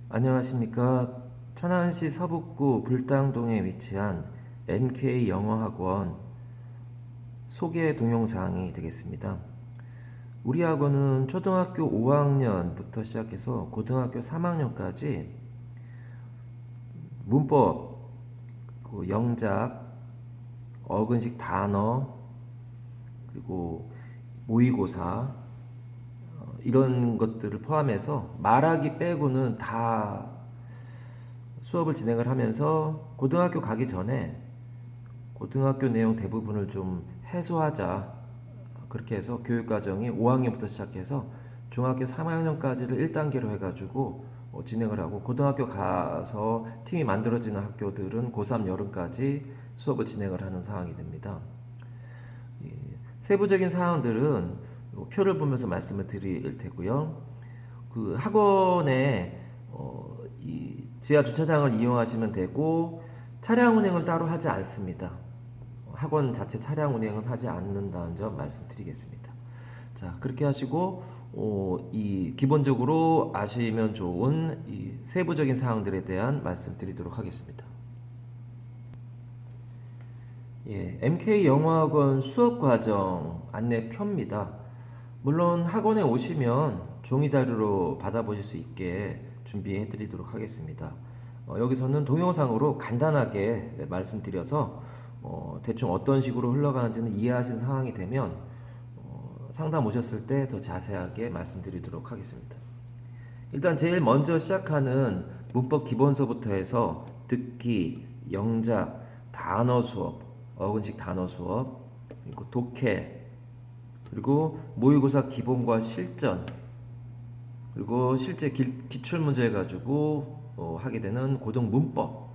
안녕하십니까. 천안시 서북구 불당동에 위치한 MK 영어학원 소개 동영상이 되겠습니다. 우리 학원은 초등학교 5학년부터 시작해서 고등학교 3학년까지 문법, 영작, 어근식 단어, 그리고 모의고사 이런 것들을 포함해서 말하기 빼고는 다 수업을 진행을 하면서 고등학교 가기 전에 고등학교 내용 대부분을 좀 해소하자, 그렇게 해서 교육과정이 5학년부터 시작해서 중학교 3학년까지를 1단계로 해가지고 진행을 하고, 고등학교 가서 팀이 만들어지는 학교들은 고3 여름까지 수업을 진행을 하는 상황이 됩니다. 세부적인 사항들은 표를 보면서 말씀을 드릴 테고요. 그 학원에 이 지하 주차장을 이용하시면 되고, 차량 운행은 따로 하지 않습니다. 학원 자체 차량 운행은 하지 않는다는 점 말씀드리겠습니다. 자, 그렇게 하시고 이 기본적으로 아시면 좋은 이 세부적인 사항들에 대한 말씀드리도록 하겠습니다. 예, MK 영어학원 수업 과정 안내표입니다. 물론 학원에 오시면 종이 자료로 받아보실 수 있게 준비해 드리도록 하겠습니다. 여기서는 동영상으로 간단하게 말씀드려서 대충 어떤 식으로 흘러가는지는 이해하신 상황이 되면 상담 오셨을 때 더 자세하게 말씀드리도록 하겠습니다. 일단 제일 먼저 시작하는 문법 기본서부터 해서 듣기, 영작, 단어 수업, 어근식 단어 수업, 그리고 독해, 그리고 모의고사 기본과 실전, 그리고 실제 기출문제 가지고 하게 되는 고등 문법,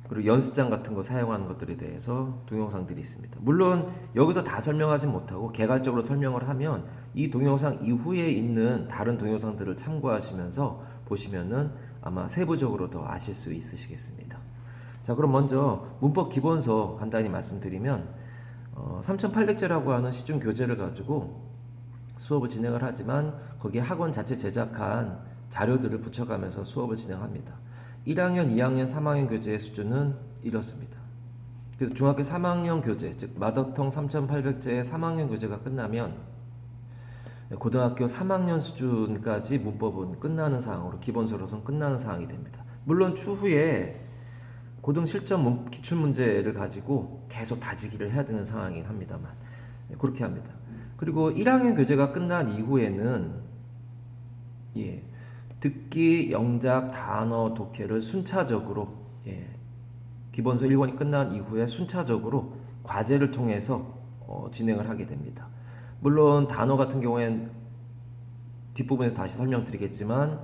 그리고 연습장 같은 거 사용하는 것들에 대해서 동영상들이 있습니다. 물론 여기서 다 설명하지 못하고 개괄적으로 설명을 하면 이 동영상 이후에 있는 다른 동영상들을 참고하시면서 보시면은 아마 세부적으로 더 아실 수 있으시겠습니다. 자, 그럼 먼저 문법 기본서 간단히 말씀드리면 3800제라고 하는 시중 교재를 가지고 수업을 진행을 하지만 거기에 학원 자체 제작한 자료들을 붙여가면서 수업을 진행합니다. 1학년, 2학년, 3학년 교재의 수준은 이렇습니다. 그래서 중학교 3학년 교재, 즉 마더텅 3800제의 3학년 교재가 끝나면 고등학교 3학년 수준까지 문법은 끝나는 사항으로, 기본서로서는 끝나는 사항이 됩니다. 물론 추후에 고등 실전 기출문제를 가지고 계속 다지기를 해야 되는 상황이긴 합니다만 그렇게 합니다. 그리고 1학년 교재가 끝난 이후에는 듣기, 영작, 단어, 독해를 순차적으로 기본서 1권이 끝난 이후에 순차적으로 과제를 통해서 진행을 하게 됩니다. 물론 단어 같은 경우엔 뒷부분에서 다시 설명드리겠지만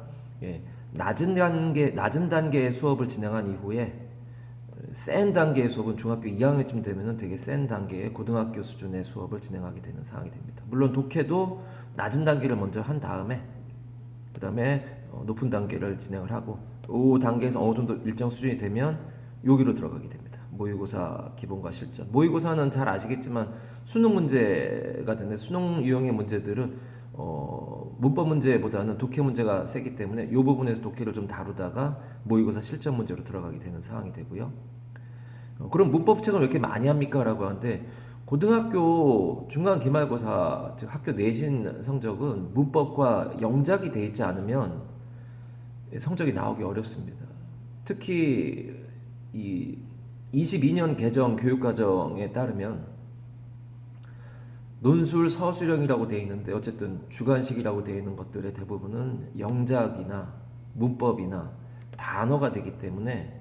낮은 단계의 수업을 진행한 이후에 센 단계의 수업은 중학교 2학년쯤 되면은 되게 센 단계의 고등학교 수준의 수업을 진행하게 되는 상황이 됩니다. 물론 독해도 낮은 단계를 먼저 한 다음에 그 다음에 높은 단계를 진행을 하고, 그 단계에서 어느 정도 일정 수준이 되면 여기로 들어가게 됩니다. 모의고사 기본과 실전. 모의고사는 잘 아시겠지만 수능 문제가 되는데, 수능 유형의 문제들은 문법 문제보다는 독해 문제가 세기 때문에 이 부분에서 독해를 좀 다루다가 모의고사 실전 문제로 들어가게 되는 상황이 되고요. 그럼 문법 책을 왜 이렇게 많이 합니까? 라고 하는데, 고등학교 중간 기말고사, 즉 학교 내신 성적은 문법과 영작이 돼 있지 않으면 성적이 나오기 어렵습니다. 특히 이 22년 개정 교육과정에 따르면 논술 서술형이라고 되어 있는데, 어쨌든 주관식이라고 되어 있는 것들의 대부분은 영작이나 문법이나 단어가 되기 때문에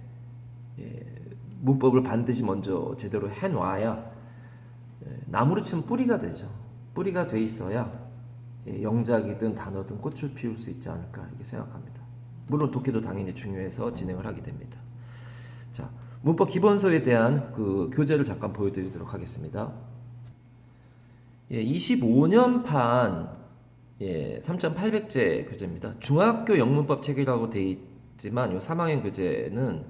문법을 반드시 먼저 제대로 해놔야 나무로 치면 뿌리가 되죠. 뿌리가 돼 있어야 영작이든 단어든 꽃을 피울 수 있지 않을까 이렇게 생각합니다. 물론 독해도 당연히 중요해서 진행을 하게 됩니다. 자, 문법 기본서에 대한 그 교재를 잠깐 보여드리도록 하겠습니다. 25년판 3800제 교재입니다. 중학교 영문법 책이라고 되어 있지만 이 3학년 교재는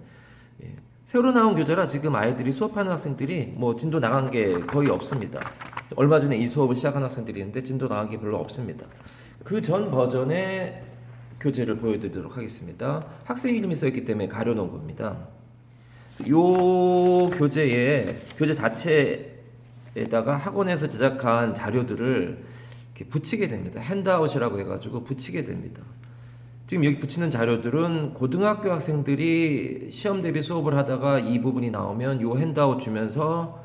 새로 나온 교재라 지금 아이들이 수업하는 학생들이 뭐 진도 나간 게 거의 없습니다. 얼마 전에 이 수업을 시작한 학생들이 있는데 진도 나간 게 별로 없습니다. 그 전 버전의 교재를 보여드리도록 하겠습니다. 학생 이름이 써있기 때문에 가려놓은 겁니다. 요 교재 자체에다가 학원에서 제작한 자료들을 이렇게 붙이게 됩니다. 핸드아웃이라고 해가지고 붙이게 됩니다. 지금 여기 붙이는 자료들은 고등학교 학생들이 시험 대비 수업을 하다가 이 부분이 나오면 요 핸드아웃 주면서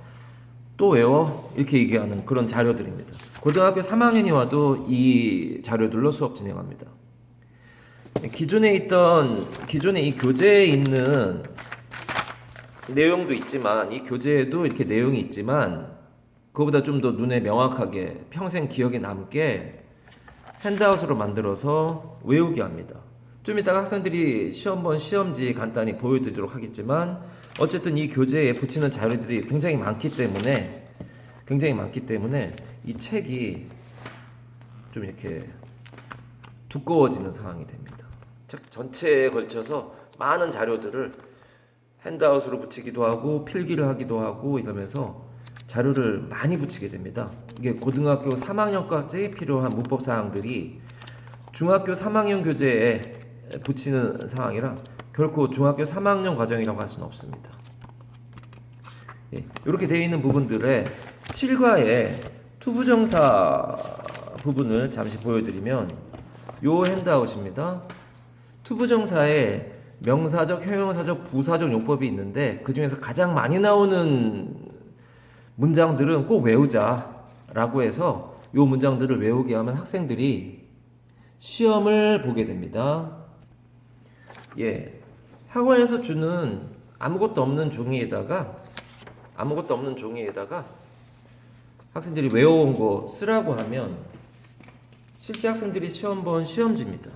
또 외워 이렇게 얘기하는 그런 자료들입니다. 고등학교 3학년이 와도 이 자료들로 수업 진행합니다. 기존에 이 교재에 있는 내용도 있지만, 이 교재에도 이렇게 내용이 있지만 그거보다 좀 더 눈에 명확하게 평생 기억에 남게 핸드아웃으로 만들어서 외우게 합니다. 좀 이따가 학생들이 시험지 간단히 보여드리도록 하겠지만, 어쨌든 이 교재에 붙이는 자료들이 굉장히 많기 때문에 이 책이 좀 이렇게 두꺼워지는 상황이 됩니다. 책 전체에 걸쳐서 많은 자료들을 핸드아웃으로 붙이기도 하고 필기를 하기도 하고 이러면서 자료를 많이 붙이게 됩니다. 이게 고등학교 3학년까지 필요한 문법 사항들이 중학교 3학년 교재에 붙이는 상황이라 결코 중학교 3학년 과정이라고 할 수는 없습니다. 예, 이렇게 되어 있는 부분들의 7과의 투부정사 부분을 잠시 보여드리면 요 핸드아웃입니다. 투부정사에 명사적, 형용사적, 부사적 용법이 있는데 그 중에서 가장 많이 나오는 문장들은 꼭 외우자라고 해서 요 문장들을 외우게 하면 학생들이 시험을 보게 됩니다. 예, 학원에서 주는 아무것도 없는 종이에다가 학생들이 외워온 거 쓰라고 하면 실제 학생들이 시험 본 시험지입니다.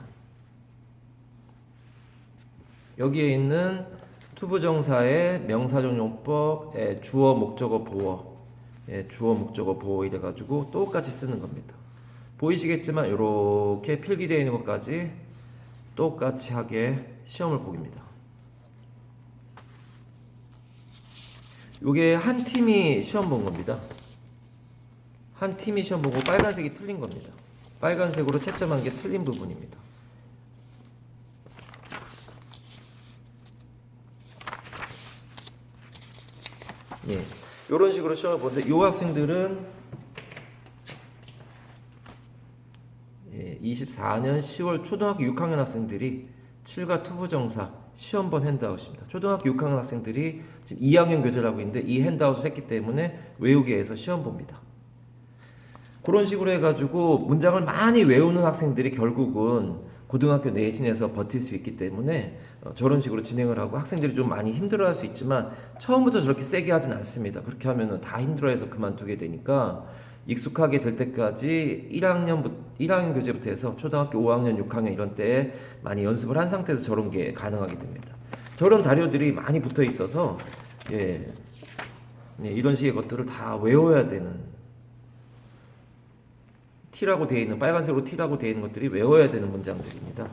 여기에 있는 투부정사의 명사적 용법, 주어, 목적어, 보어, 주어, 목적어, 보어 이래가지고 똑같이 쓰는 겁니다. 보이시겠지만 이렇게 필기되어 있는 것까지 똑같이 하게 시험을 보깁니다. 이게 한 팀이 시험 본 겁니다. 한 팀이 시험 보고 빨간색이 틀린 겁니다. 빨간색으로 채점한 게 틀린 부분입니다. 예, 이런 식으로 시험을 보는데 이 학생들은 24년 10월 초등학교 6학년 학생들이 7과 투부정사 시험 본 핸드아웃입니다. 초등학교 6학년 학생들이 지금 2학년 교재를 하고 있는데 이 핸드아웃을 했기 때문에 외우게 해서 시험 봅니다. 그런 식으로 해가지고 문장을 많이 외우는 학생들이 결국은 고등학교 내신에서 버틸 수 있기 때문에 저런 식으로 진행을 하고 학생들이 좀 많이 힘들어할 수 있지만 처음부터 저렇게 세게 하진 않습니다. 그렇게 하면 다 힘들어해서 그만두게 되니까 익숙하게 될 때까지 1학년 교재부터 해서 초등학교 5학년, 6학년 이런 때에 많이 연습을 한 상태에서 저런 게 가능하게 됩니다. 저런 자료들이 많이 붙어 있어서 이런 식의 것들을 다 외워야 되는, T라고 되어 있는, 빨간색으로 T라고 되어 있는 것들이 외워야 되는 문장들입니다.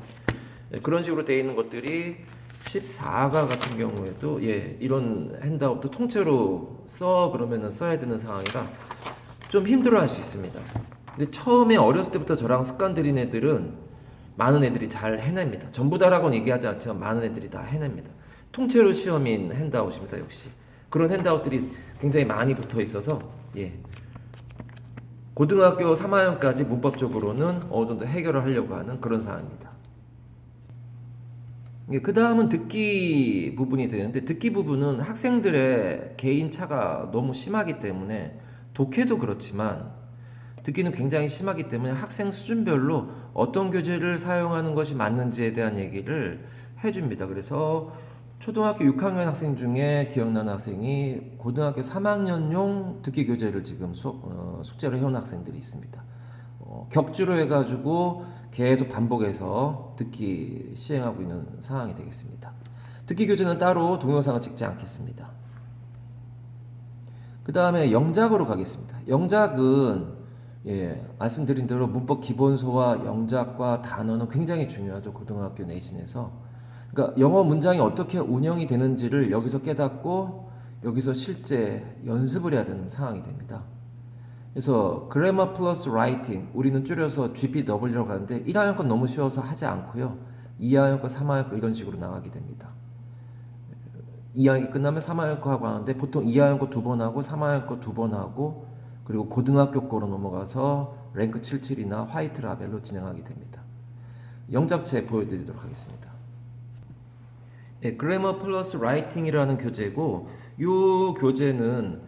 그런 식으로 되어 있는 것들이 14가 같은 경우에도 이런 핸드아웃도 통째로 그러면은 써야 되는 상황이라 좀 힘들어 할 수 있습니다. 근데 처음에 어렸을 때부터 저랑 습관 들인 애들은 많은 애들이 잘 해냅니다. 전부 다라고는 얘기하지 않지만 많은 애들이 다 해냅니다. 통째로 시험인 핸드아웃입니다. 역시 그런 핸드아웃들이 굉장히 많이 붙어 있어서 고등학교 3학년까지 문법적으로는 어느 정도 해결을 하려고 하는 그런 사항입니다. 그 다음은 듣기 부분이 되는데, 듣기 부분은 학생들의 개인차가 너무 심하기 때문에, 독해도 그렇지만 듣기는 굉장히 심하기 때문에 학생 수준별로 어떤 교재를 사용하는 것이 맞는지에 대한 얘기를 해줍니다. 그래서 초등학교 6학년 학생 중에 기억나는 학생이 고등학교 3학년용 듣기 교재를 지금 숙제로 해온 학생들이 있습니다. 격주로 해가지고 계속 반복해서 듣기 시행하고 있는 상황이 되겠습니다. 듣기 교재는 따로 동영상을 찍지 않겠습니다. 그 다음에 영작으로 가겠습니다. 영작은 말씀드린 대로 문법 기본소와 영작과 단어는 굉장히 중요하죠. 고등학교 내신에서. 그러니까 영어 문장이 어떻게 운영이 되는지를 여기서 깨닫고 여기서 실제 연습을 해야 되는 상황이 됩니다. 그래서 grammar plus writing 우리는 줄여서 GPW라고 하는데 1학년 건 너무 쉬워서 하지 않고요. 2학년 거, 3학년 거 이런 식으로 나가게 됩니다. 2학년이 끝나면 3학년 거 하고 하는데 보통 2학년 거 2번 하고 3학년 거 2번 하고 그리고 고등학교 거로 넘어가서 랭크 77이나 화이트 라벨로 진행하게 됩니다. 영작체 보여드리도록 하겠습니다. 네, grammar plus writing이라는 교재고 이 교재는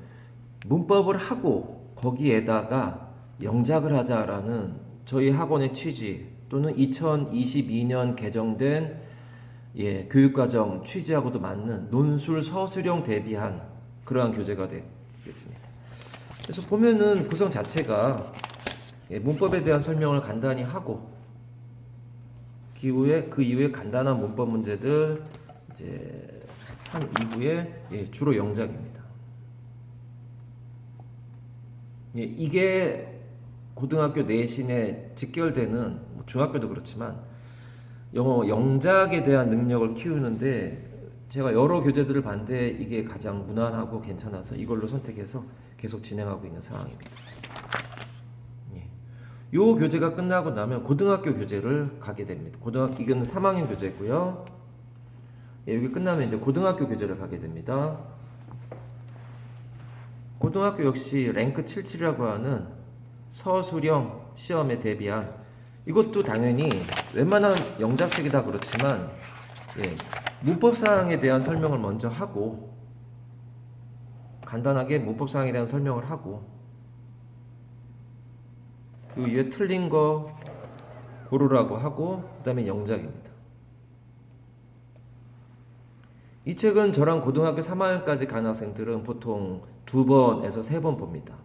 문법을 하고 거기에다가 영작을 하자라는 저희 학원의 취지 또는 2022년 개정된 교육과정 취지하고도 맞는 논술 서술형 대비한 그러한 교재가 되겠습니다. 그래서 보면은 구성 자체가 문법에 대한 설명을 간단히 하고 그 이후에 간단한 문법 문제들 이제 한 이후에 주로 영작입니다. 이게 고등학교 내신에 직결되는 중학교도 그렇지만 영어 영작에 대한 능력을 키우는데 제가 여러 교재들을 봤는데 이게 가장 무난하고 괜찮아서 이걸로 선택해서 계속 진행하고 있는 상황입니다. 이 교재가 끝나고 나면 고등학교 교재를 가게 됩니다. 이건 3학년 교재고요. 여기 끝나면 이제 고등학교 교재를 가게 됩니다. 고등학교 역시 랭크 77이라고 하는 서술형 시험에 대비한 이것도 당연히 웬만한 영작책이 다 그렇지만 문법사항에 대한 설명을 먼저 하고 간단하게 문법사항에 대한 설명을 하고 그 위에 틀린 거 고르라고 하고 그 다음에 영작입니다. 이 책은 저랑 고등학교 3학년까지 간 학생들은 보통 2번에서 3번 봅니다.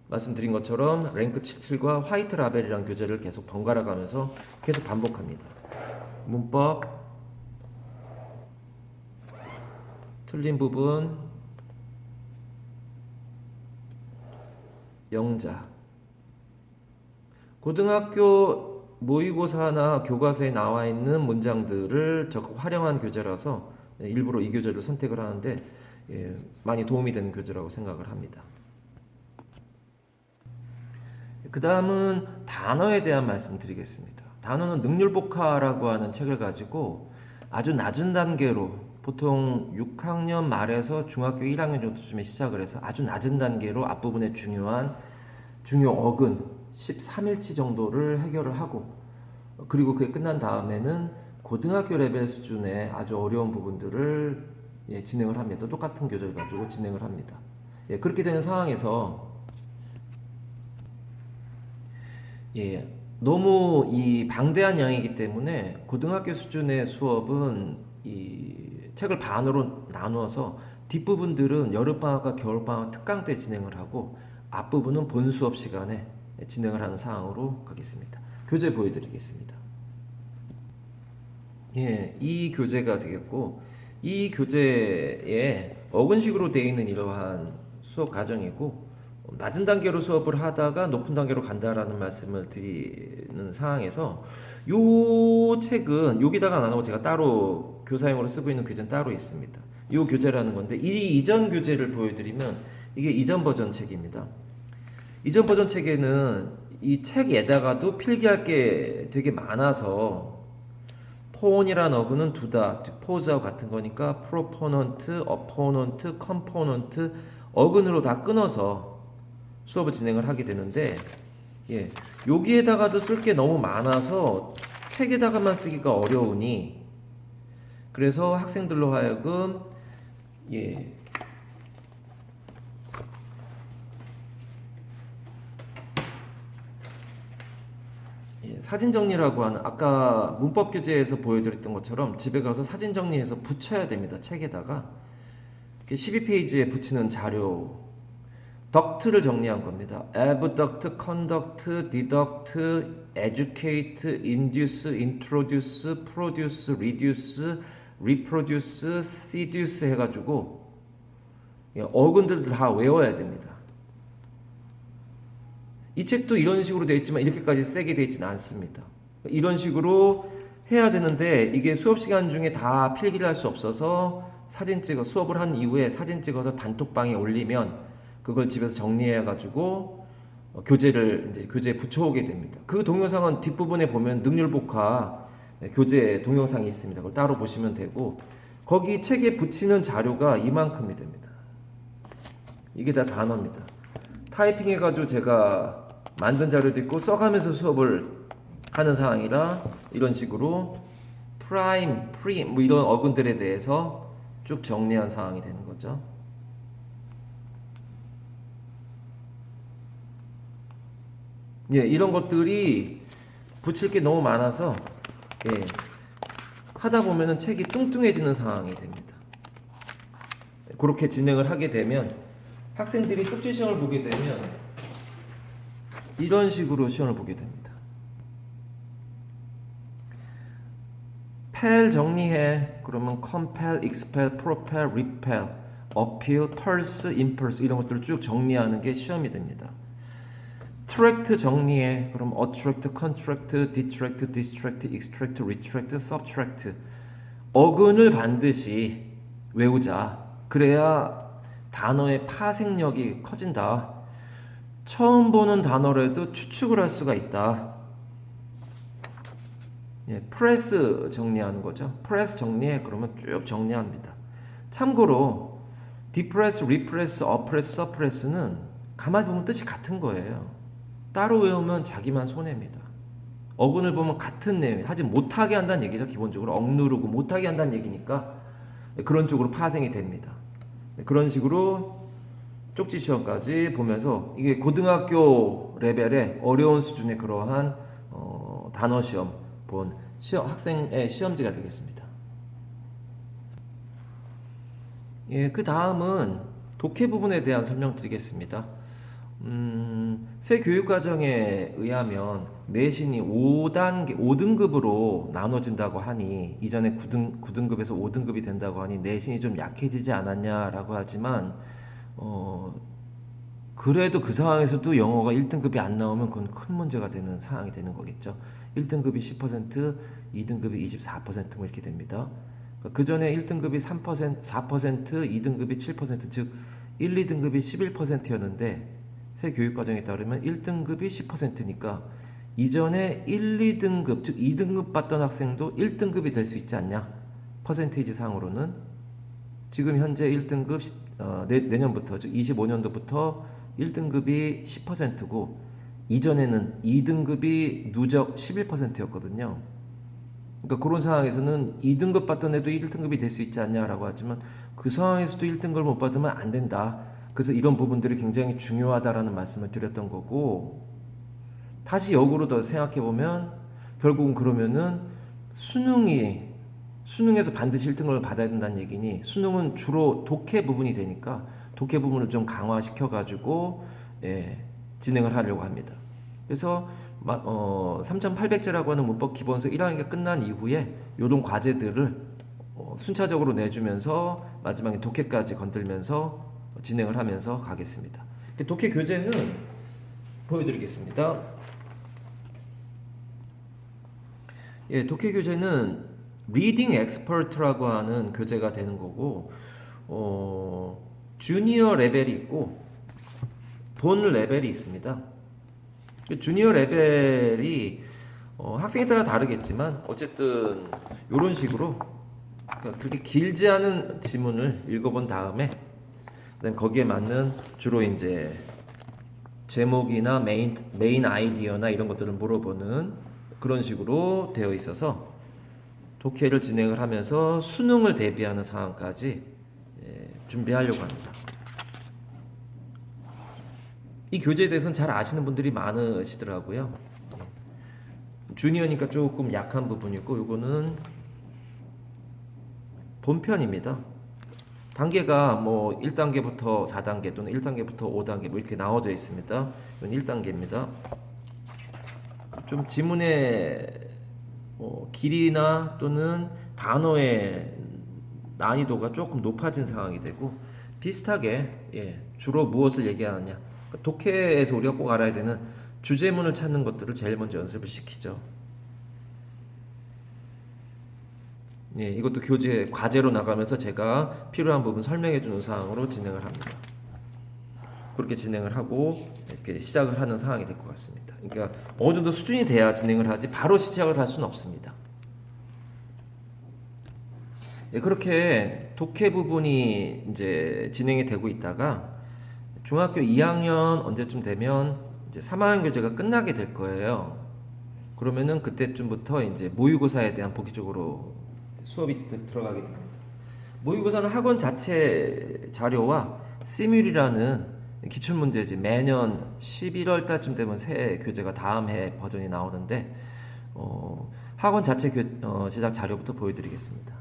말씀드린 것처럼 랭크 77과 화이트 라벨이라는 교재를 계속 번갈아 가면서 계속 반복합니다. 문법, 틀린 부분, 영작. 고등학교 모의고사나 교과서에 나와 있는 문장들을 적극 활용한 교재라서 일부러 이 교재를 선택을 하는데 많이 도움이 되는 교재라고 생각을 합니다. 그 다음은 단어에 대한 말씀 드리겠습니다. 단어는 능률복화라고 하는 책을 가지고 아주 낮은 단계로 보통 6학년 말에서 중학교 1학년 정도쯤에 시작을 해서 아주 낮은 단계로 앞부분에 중요 어근 13일치 정도를 해결을 하고 그리고 그게 끝난 다음에는 고등학교 레벨 수준의 아주 어려운 부분들을 진행을 합니다. 똑같은 교재를 가지고 진행을 합니다. 그렇게 되는 상황에서 너무 이 방대한 양이기 때문에 고등학교 수준의 수업은 이 책을 반으로 나누어서 뒷부분들은 여름방학과 겨울방학 특강 때 진행을 하고 앞부분은 본 수업 시간에 진행을 하는 상황으로 가겠습니다. 교재 보여드리겠습니다. 이 교재가 되겠고 이 교재에 어근식으로 되어 있는 이러한 수업 과정이고 낮은 단계로 수업을 하다가 높은 단계로 간다라는 말씀을 드리는 상황에서 이 책은 여기다가 안 하고 제가 따로 교사용으로 쓰고 있는 교재는 따로 있습니다. 이 교재라는 건데 이 이전 교재를 보여드리면 이게 이전 버전 책입니다. 이전 버전 책에는 이 책에다가도 필기할 게 되게 많아서 폰이란 어근은 두다, 즉 포즈하고 같은 거니까 프로포넌트, 어포넌트, 컴포넌트 어근으로 다 끊어서 수업을 진행을 하게 되는데 여기에다가도 쓸 게 너무 많아서 책에다가만 쓰기가 어려우니 그래서 학생들로 하여금 사진 정리라고 하는 아까 문법 교재에서 보여드렸던 것처럼 집에 가서 사진 정리해서 붙여야 됩니다. 책에다가 12페이지에 붙이는 자료 덕트를 정리한 겁니다. abduct, conduct, deduct, educate, induce, introduce, produce, reduce, reproduce, seduce 해가지고 어근들 다 외워야 됩니다. 이 책도 이런 식으로 되어 있지만 이렇게까지 세게 되어 있지는 않습니다. 이런 식으로 해야 되는데 이게 수업 시간 중에 다 필기를 할 수 없어서 사진 찍어 수업을 한 이후에 사진 찍어서 단톡방에 올리면 그걸 집에서 정리해가지고 교재를 이제 교재에 붙여오게 됩니다. 그 동영상은 뒷부분에 보면 능률복화 교재 동영상이 있습니다. 그걸 따로 보시면 되고 거기 책에 붙이는 자료가 이만큼이 됩니다. 이게 다 단어입니다. 타이핑해가지고 제가 만든 자료도 있고 써가면서 수업을 하는 상황이라 이런 식으로 프라임, 프림 뭐 이런 어근들에 대해서 쭉 정리한 상황이 되는 거죠. 예, 이런 것들이 붙일 게 너무 많아서 예, 하다 보면은 책이 뚱뚱해지는 상황이 됩니다. 그렇게 진행을 하게 되면 학생들이 쪽지 시험을 보게 되면 이런 식으로 시험을 보게 됩니다. 펠 정리해. 그러면 compel, expel, propel, repel, appeal, pulse, impulse 이런 것들을 쭉 정리하는 게 시험이 됩니다. 트랙트 정리해. 그럼 attract, contract, detract, distract, extract, retract, subtract 어근을 반드시 외우자. 그래야 단어의 파생력이 커진다. 처음 보는 단어라도 추측을 할 수가 있다. 예, 프레스 정리하는 거죠. 프레스 정리해. 그러면 쭉 정리합니다. 참고로 디프레스, 리프레스, 어프레스, 서프레스는 가만히 보면 뜻이 같은 거예요. 따로 외우면 자기만 손해입니다. 어근을 보면 같은 내용, 하지 못하게 한다는 얘기죠. 기본적으로 억누르고 못하게 한다는 얘기니까 그런 쪽으로 파생이 됩니다. 그런 식으로 쪽지 시험까지 보면서 이게 고등학교 레벨의 어려운 수준의 그러한 단어 시험 본 학생의 시험지가 되겠습니다. 예, 그 다음은 독해 부분에 대한 설명드리겠습니다. 새 교육과정에 의하면 내신이 5등급으로 나눠진다고 하니 이전에 9등급에서 5등급이 된다고 하니 내신이 좀 약해지지 않았냐라고 하지만 그래도 그 상황에서도 영어가 1등급이 안 나오면 그건 큰 문제가 되는 상황이 되는 거겠죠. 1등급이 10%, 2등급이 24% 뭐 이렇게 됩니다. 그 전에 1등급이 3%, 4%, 2등급이 7%, 즉 1, 2등급이 11%였는데 새 교육과정에 따르면 1등급이 10%니까 이전에 1, 2등급, 즉 2등급 받던 학생도 1등급이 될 수 있지 않냐? 퍼센테이지 상으로는 지금 현재 1등급 내년부터 즉 25년도부터 1등급이 10%고 이전에는 2등급이 누적 11%였거든요. 그러니까 그런 상황에서는 2등급 받던 애도 1등급이 될 수 있지 않냐라고 하지만 그 상황에서도 1등급을 못 받으면 안 된다. 그래서 이런 부분들이 굉장히 중요하다라는 말씀을 드렸던 거고 다시 역으로 더 생각해 보면 결국은 그러면은 수능에서 반드시 1등급을 받아야 된다는 얘기니 수능은 주로 독해 부분이 되니까 독해 부분을 좀 강화시켜 가지고 진행을 하려고 합니다. 그래서 3,800제라고 하는 문법 기본서 1학기가 끝난 이후에 이런 과제들을 순차적으로 내주면서 마지막에 독해까지 건들면서 진행을 하면서 가겠습니다. 독해 교재는 보여드리겠습니다. 예, 독해 교재는 리딩 엑스퍼트라고 하는 교재가 되는 거고 주니어 레벨이 있고 본 레벨이 있습니다. 주니어 레벨이 학생에 따라 다르겠지만 어쨌든 이런 식으로 그렇게 길지 않은 지문을 읽어본 다음에 거기에 맞는 주로 이제 제목이나 메인 아이디어나 이런 것들을 물어보는 그런 식으로 되어 있어서 독해를 진행을 하면서 수능을 대비하는 상황까지 준비하려고 합니다. 이 교재에 대해서는 잘 아시는 분들이 많으시더라고요. 주니어니까 조금 약한 부분이 있고 이거는 본편입니다. 단계가 뭐 1단계부터 4단계 또는 1단계부터 5단계 뭐 이렇게 나눠져 있습니다. 이건 1단계입니다. 좀 지문의 길이나 또는 단어의 난이도가 조금 높아진 상황이 되고 비슷하게 주로 무엇을 얘기하느냐 독해에서 우리가 꼭 알아야 되는 주제문을 찾는 것들을 제일 먼저 연습을 시키죠. 이것도 교재 과제로 나가면서 제가 필요한 부분 설명해 주는 사항으로 진행을 합니다. 그렇게 진행을 하고 이렇게 시작을 하는 상황이 될 것 같습니다. 그러니까 어느 정도 수준이 돼야 진행을 하지 바로 시작을 할 수는 없습니다. 예, 그렇게 독해 부분이 이제 진행이 되고 있다가 중학교 2학년 언제쯤 되면 이제 3학년 교재가 끝나게 될 거예요. 그러면은 그때쯤부터 이제 모의고사에 대한 본격적으로 수업이 들어가게 됩니다. 모의고사는 학원 자체 자료와 시뮬이라는 기출문제지 매년 11월 달쯤 되면 새 교재가 다음 해 버전이 나오는데 학원 자체 제작 자료부터 보여드리겠습니다.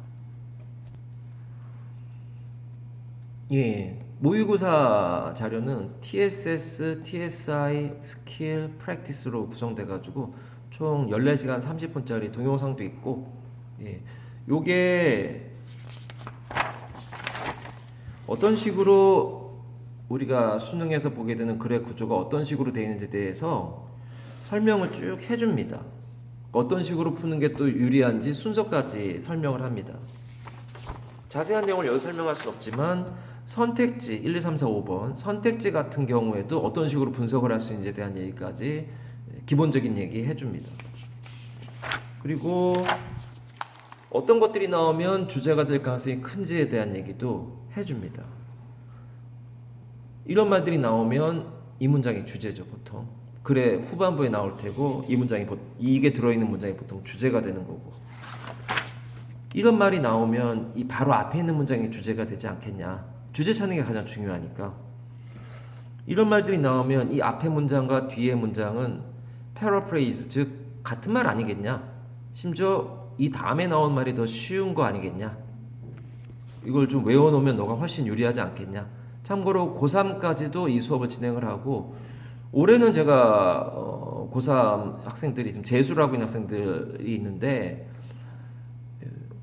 예, 모의고사 자료는 TSS, TSI, 스킬, 프랙티스로 구성돼가지고 총 14시간 30분짜리 동영상도 있고, 예, 요게 어떤 식으로 우리가 수능에서 보게 되는 글의 구조가 어떤 식으로 되어 있는지에 대해서 설명을 쭉 해줍니다. 어떤 식으로 푸는 게 또 유리한지 순서까지 설명을 합니다. 자세한 내용을 여기서 설명할 수는 없지만 선택지 1, 2, 3, 4, 5번 선택지 같은 경우에도 어떤 식으로 분석을 할 수 있는지에 대한 얘기까지 기본적인 얘기 해줍니다. 그리고 어떤 것들이 나오면 주제가 될 가능성이 큰지에 대한 얘기도 해줍니다. 이런 말들이 나오면 이 문장이 주제죠, 보통. 글의 후반부에 나올 테고 이게 들어있는 문장이 보통 주제가 되는 거고. 이런 말이 나오면 이 바로 앞에 있는 문장이 주제가 되지 않겠냐. 주제 찾는 게 가장 중요하니까. 이런 말들이 나오면 이 앞에 문장과 뒤에 문장은 패러프레이즈, 즉 같은 말 아니겠냐. 심지어 이 다음에 나온 말이 더 쉬운 거 아니겠냐. 이걸 좀 외워놓으면 너가 훨씬 유리하지 않겠냐. 참고로 고3까지도 이 수업을 진행을 하고 올해는 제가 고3 학생들이 지금 재수를 하고 있는 학생들이 있는데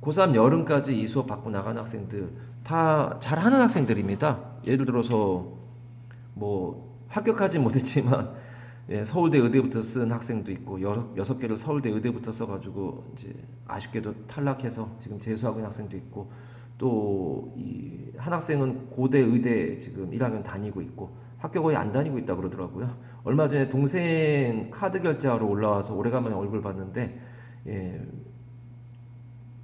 고3 여름까지 이 수업 받고 나가는 학생들 다 잘하는 학생들입니다. 예를 들어서 뭐 합격하지 못했지만 서울대 의대부터 쓴 학생도 있고 6개를 서울대 의대부터 써가지고 이제 아쉽게도 탈락해서 지금 재수하고 있는 학생도 있고 또 이 한 학생은 고대 의대 지금 1학년 다니고 있고 학교 거의 안 다니고 있다 그러더라고요. 얼마 전에 동생 카드 결제하러 올라와서 오래간만에 얼굴 봤는데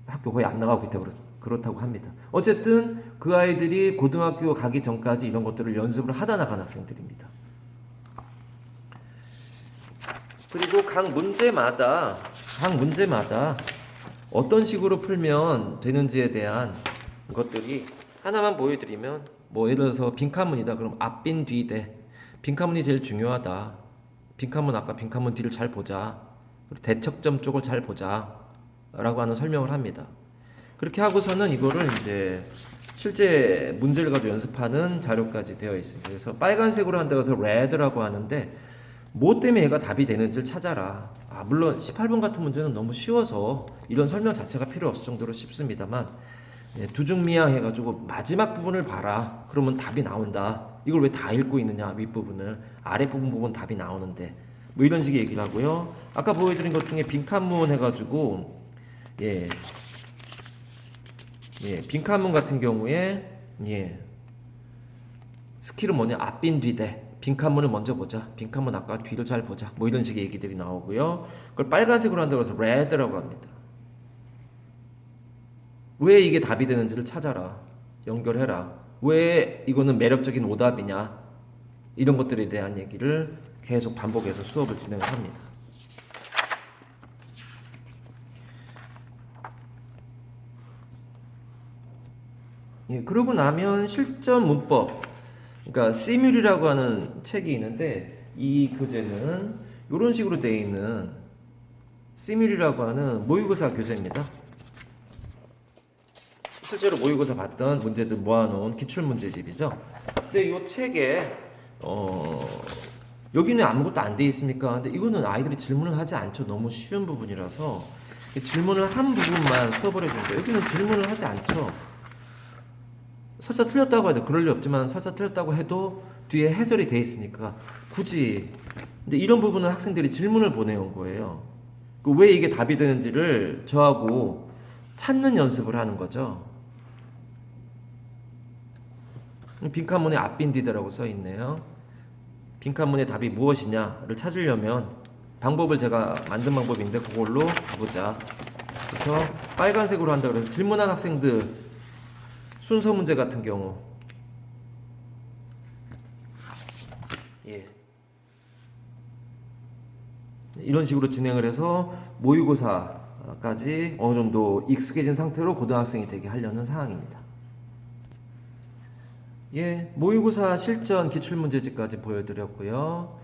학교 거의 안 나가고 있다 그렇다고 합니다. 어쨌든 그 아이들이 고등학교 가기 전까지 이런 것들을 연습을 하다 나간 학생들입니다. 그리고 각 문제마다 어떤 식으로 풀면 되는지에 대한 것들이 하나만 보여드리면 뭐 예를 들어서 빈칸문이다 그럼 앞빈 뒤대 빈칸문이 제일 중요하다. 빈칸문 아까 빈칸문 뒤를 잘 보자. 그리고 대척점 쪽을 잘 보자 라고 하는 설명을 합니다. 그렇게 하고서는 이거를 이제 실제 문제를 가지고 연습하는 자료까지 되어 있습니다. 그래서 빨간색으로 한다고 해서 red라고 하는데 뭐 때문에 얘가 답이 되는지를 찾아라. 물론 18번 같은 문제는 너무 쉬워서 이런 설명 자체가 필요 없을 정도로 쉽습니다만 두중미양 해가지고 마지막 부분을 봐라. 그러면 답이 나온다. 이걸 왜 다 읽고 있느냐 윗부분을 아랫부분 보면 답이 나오는데 뭐 이런 식의 얘기를 하고요. 아까 보여드린 것 중에 빈칸문 해가지고 빈칸문 같은 경우에 스킬은 뭐냐 앞빈 뒤대 빈칸문을 먼저 보자. 빈칸문 아까 뒤를 잘 보자. 뭐 이런 식의 얘기들이 나오고요. 그걸 빨간색으로 한다고 해서 red라고 합니다. 왜 이게 답이 되는지를 찾아라. 연결해라. 왜 이거는 매력적인 오답이냐. 이런 것들에 대한 얘기를 계속 반복해서 수업을 진행을 합니다. 그러고 나면 실전 문법, 그러니까 시뮬이라고 하는 책이 있는데 이 교재는 이런 식으로 되어 있는 시뮬이라고 하는 모의고사 교재입니다. 실제로 모의고사 봤던 문제들 모아놓은 기출문제집이죠. 근데 이 책에 여기는 아무것도 안 돼 있습니까? 근데 이거는 아이들이 질문을 하지 않죠. 너무 쉬운 부분이라서 질문을 한 부분만 수업을 해주는데 여기는 질문을 하지 않죠. 설사 틀렸다고 해도 그럴 리 없지만 설사 틀렸다고 해도 뒤에 해설이 돼 있으니까 굳이 근데 이런 부분은 학생들이 질문을 보내온 거예요. 왜 이게 답이 되는지를 저하고 찾는 연습을 하는 거죠. 빈칸문에 앞빈 뒤대라고 써 있네요. 빈칸문의 답이 무엇이냐를 찾으려면 방법을 제가 만든 방법인데 그걸로 가보자. 그래서 빨간색으로 한다 그래서 질문한 학생들 순서 문제 같은 경우 예. 이런 식으로 진행을 해서 모의고사까지 어느 정도 익숙해진 상태로 고등학생이 되게 하려는 상황입니다. 예, 모의고사 실전 기출문제집까지 보여드렸고요.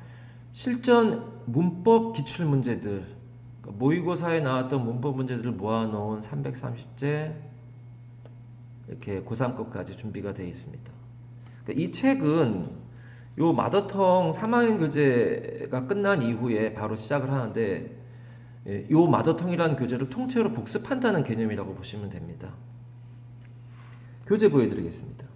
실전 문법 기출문제들, 그러니까 모의고사에 나왔던 문법 문제들을 모아놓은 330제 이렇게 고3급까지 준비가 되어 있습니다. 그러니까 이 책은 요 마더텅 3학년 교재가 끝난 이후에 바로 시작을 하는데 요 마더텅이라는 교재를 통째로 복습한다는 개념이라고 보시면 됩니다. 교재 보여드리겠습니다.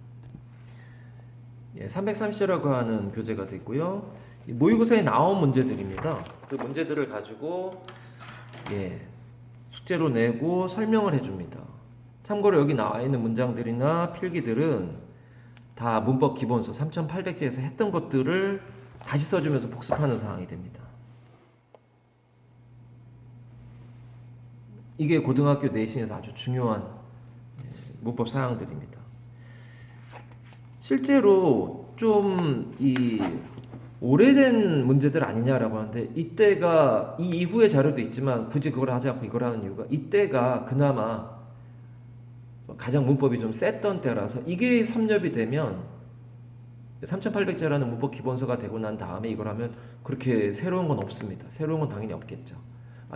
330제라고 하는 교재가 되고요. 모의고사에 나온 문제들입니다. 그 문제들을 가지고 숙제로 내고 설명을 해줍니다. 참고로 여기 나와 있는 문장들이나 필기들은 다 문법 기본서 3800제에서 했던 것들을 다시 써주면서 복습하는 상황이 됩니다. 이게 고등학교 내신에서 아주 중요한 문법 사항들입니다. 실제로 좀 오래된 문제들 아니냐라고 하는데 이때가 이 이후의 자료도 있지만 굳이 그걸 하지 않고 이걸 하는 이유가 이때가 그나마 가장 문법이 좀 셌던 때라서 이게 섭렵이 되면 3800제라는 문법 기본서가 되고 난 다음에 이걸 하면 그렇게 새로운 건 없습니다. 새로운 건 당연히 없겠죠.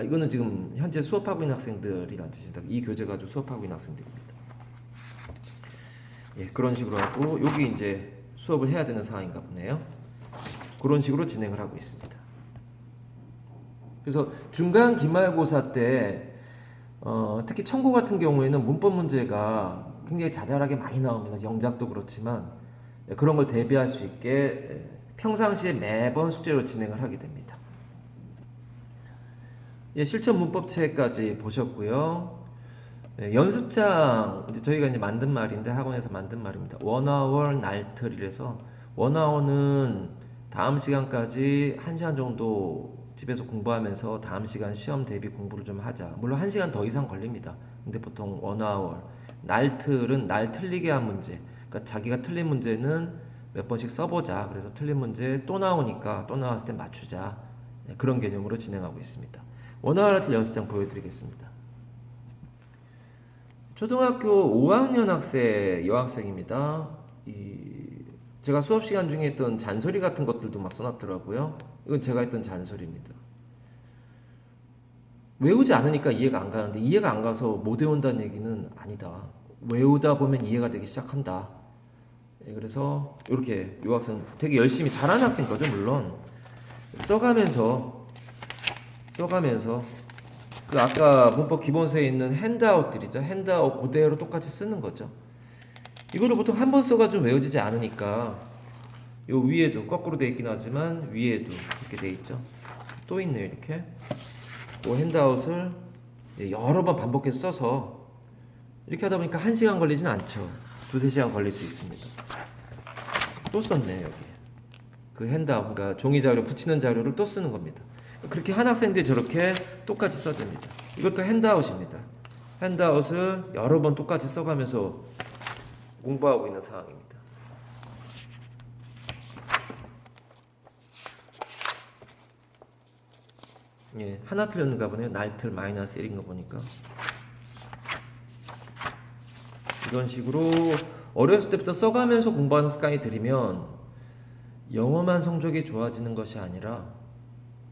이거는 지금 현재 수업하고 있는 학생들이란 뜻입니다. 이 교재 가지고 수업하고 있는 학생들입니다. 그런 식으로 하고 여기 이제 수업을 해야 되는 상황인가 보네요. 그런 식으로 진행을 하고 있습니다. 그래서 중간 기말고사 때 특히 청고 같은 경우에는 문법 문제가 굉장히 자잘하게 많이 나옵니다. 영작도 그렇지만 그런 걸 대비할 수 있게 평상시에 매번 숙제로 진행을 하게 됩니다. 실전 문법책까지 보셨고요. 연습장 이제 저희가 이제 만든 말인데 학원에서 만든 말입니다. 원아워 날틀이라서 원아워는 다음 시간까지 1시간 정도 집에서 공부하면서 다음 시간 시험 대비 공부를 좀 하자. 물론 1시간 더 이상 걸립니다. 근데 보통 원아워 날틀은 날 틀리게 한 문제. 그러니까 자기가 틀린 문제는 몇 번씩 써보자. 그래서 틀린 문제 또 나오니까 또 나왔을 때 맞추자. 그런 개념으로 진행하고 있습니다. 원아워 날틀 연습장 보여드리겠습니다. 초등학교 5학년 학생 여학생입니다. 제가 수업 시간 중에 했던 잔소리 같은 것들도 막 써놨더라고요. 이건 제가 했던 잔소리입니다. 외우지 않으니까 이해가 안 가는데 이해가 안 가서 못 외운다는 얘기는 아니다. 외우다 보면 이해가 되기 시작한다. 그래서 이렇게 이 학생 되게 열심히 잘하는 학생 거죠, 물론. 써가면서 그 아까 문법 기본서에 있는 핸드아웃들이죠. 핸드아웃 그대로 똑같이 쓰는 거죠. 이거를 보통 한 번 써가지고 외워지지 않으니까 요 위에도 거꾸로 돼 있긴 하지만 위에도 이렇게 돼 있죠. 또 있네요, 이렇게. 그 핸드아웃을 여러 번 반복해서 써서 이렇게 하다 보니까 1시간 걸리진 않죠. 2-3시간 걸릴 수 있습니다. 또 썼네, 여기. 그 핸드아웃, 그러니까 종이 자료 붙이는 자료를 또 쓰는 겁니다. 그렇게 한 학생들이 저렇게 똑같이 써줍니다. 이것도 핸드아웃입니다. 핸드아웃을 여러 번 똑같이 써가면서 공부하고 있는 상황입니다. 하나 틀렸는가 보네요. 날틀 마이너스 1인 거 보니까. 이런 식으로 어렸을 때부터 써가면서 공부하는 습관이 들이면 영어만 성적이 좋아지는 것이 아니라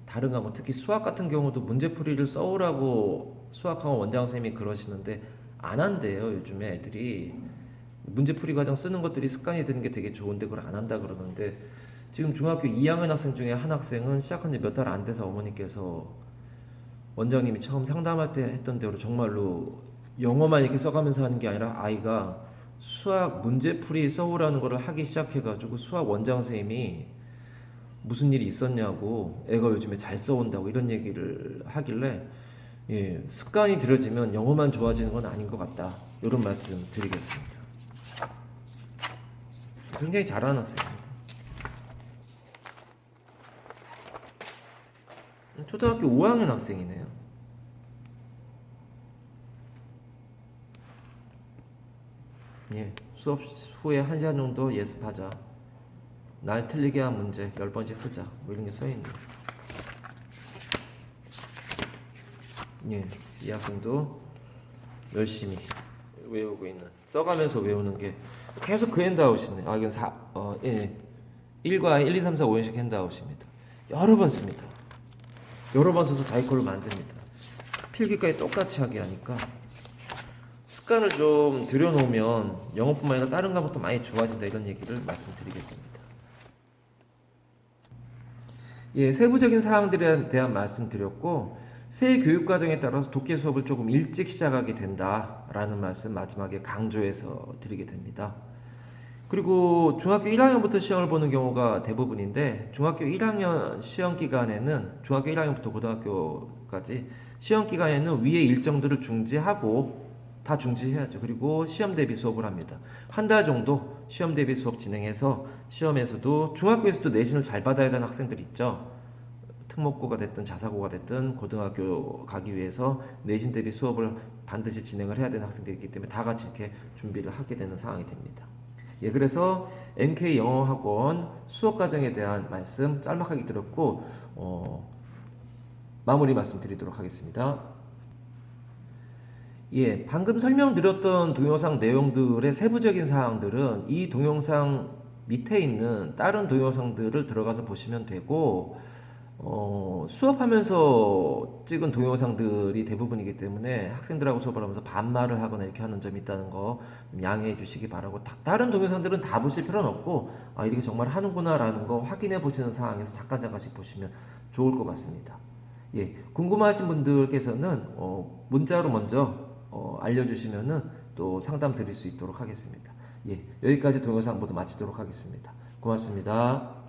다른 과목, 특히 수학 같은 경우도 문제풀이를 써오라고 수학학원 원장 선생님이 그러시는데 안 한대요. 요즘에 애들이 문제풀이 과정 쓰는 것들이 습관이 되는 게 되게 좋은데 그걸 안 한다 그러는데 지금 중학교 2학년 학생 중에 한 학생은 시작한 지 몇 달 안 돼서 어머니께서 원장님이 처음 상담할 때 했던 대로 정말로 영어만 이렇게 써가면서 하는 게 아니라 아이가 수학 문제풀이 써오라는 거를 하기 시작해가지고 수학 원장 선생님이 무슨 일이 있었냐고 애가 요즘에 잘 써온다고 이런 얘기를 하길래 습관이 들여지면 영어만 좋아지는 건 아닌 것 같다. 이런 말씀 드리겠습니다. 굉장히 잘하는 학생입니다. 초등학교 5학년 학생이네요. 예, 수업 후에 1시간 정도 예습하자. 날 틀리게 한 문제 10번씩 쓰자. 뭐 이런 게 써있네요. 예, 이 학생도 열심히 외우고 있는, 써가면서 외우는 게 계속 그 핸드아웃이네. 아, 이건 예. 1과 1, 2, 3, 4, 5연식 핸드아웃입니다. 여러 번 씁니다. 여러 번 써서 자기 걸로 만듭니다. 필기까지 똑같이 하게 하니까 습관을 좀 들여놓으면 영어뿐만 아니라 다른 과목도 많이 좋아진다, 이런 얘기를 말씀드리겠습니다. 예, 세부적인 사항들에 대한 말씀드렸고, 새 교육과정에 따라서 독해 수업을 조금 일찍 시작하게 된다라는 말씀 마지막에 강조해서 드리게 됩니다. 그리고 중학교 1학년부터 시험을 보는 경우가 대부분인데, 중학교 1학년 시험 기간에는, 중학교 1학년부터 고등학교까지 시험 기간에는 위의 일정들을 중지하고, 다 중지해야죠. 그리고 시험 대비 수업을 합니다. 한 달 정도 시험 대비 수업 진행해서 시험에서도, 중학교에서도 내신을 잘 받아야 되는 학생들 있죠. 특목고가 됐든 자사고가 됐든 고등학교 가기 위해서 내신 대비 수업을 반드시 진행을 해야 되는 학생들이 있기 때문에 다 같이 이렇게 준비를 하게 되는 상황이 됩니다. 예, 그래서 MK 영어학원 수업 과정에 대한 말씀 짤막하게 드렸고, 마무리 말씀드리도록 하겠습니다. 예, 방금 설명드렸던 동영상 내용들의 세부적인 사항들은 이 동영상 밑에 있는 다른 동영상들을 들어가서 보시면 되고, 수업하면서 찍은 동영상들이 대부분이기 때문에 학생들하고 수업을 하면서 반말을 하거나 이렇게 하는 점이 있다는 거 양해해 주시기 바라고, 다른 동영상들은 다 보실 필요는 없고, 아, 이렇게 정말 하는구나 라는 거 확인해 보시는 상황에서 잠깐씩 보시면 좋을 것 같습니다. 예, 궁금하신 분들께서는 문자로 먼저 알려주시면은 또 상담 드릴 수 있도록 하겠습니다. 예, 여기까지 동영상 모두 마치도록 하겠습니다. 고맙습니다.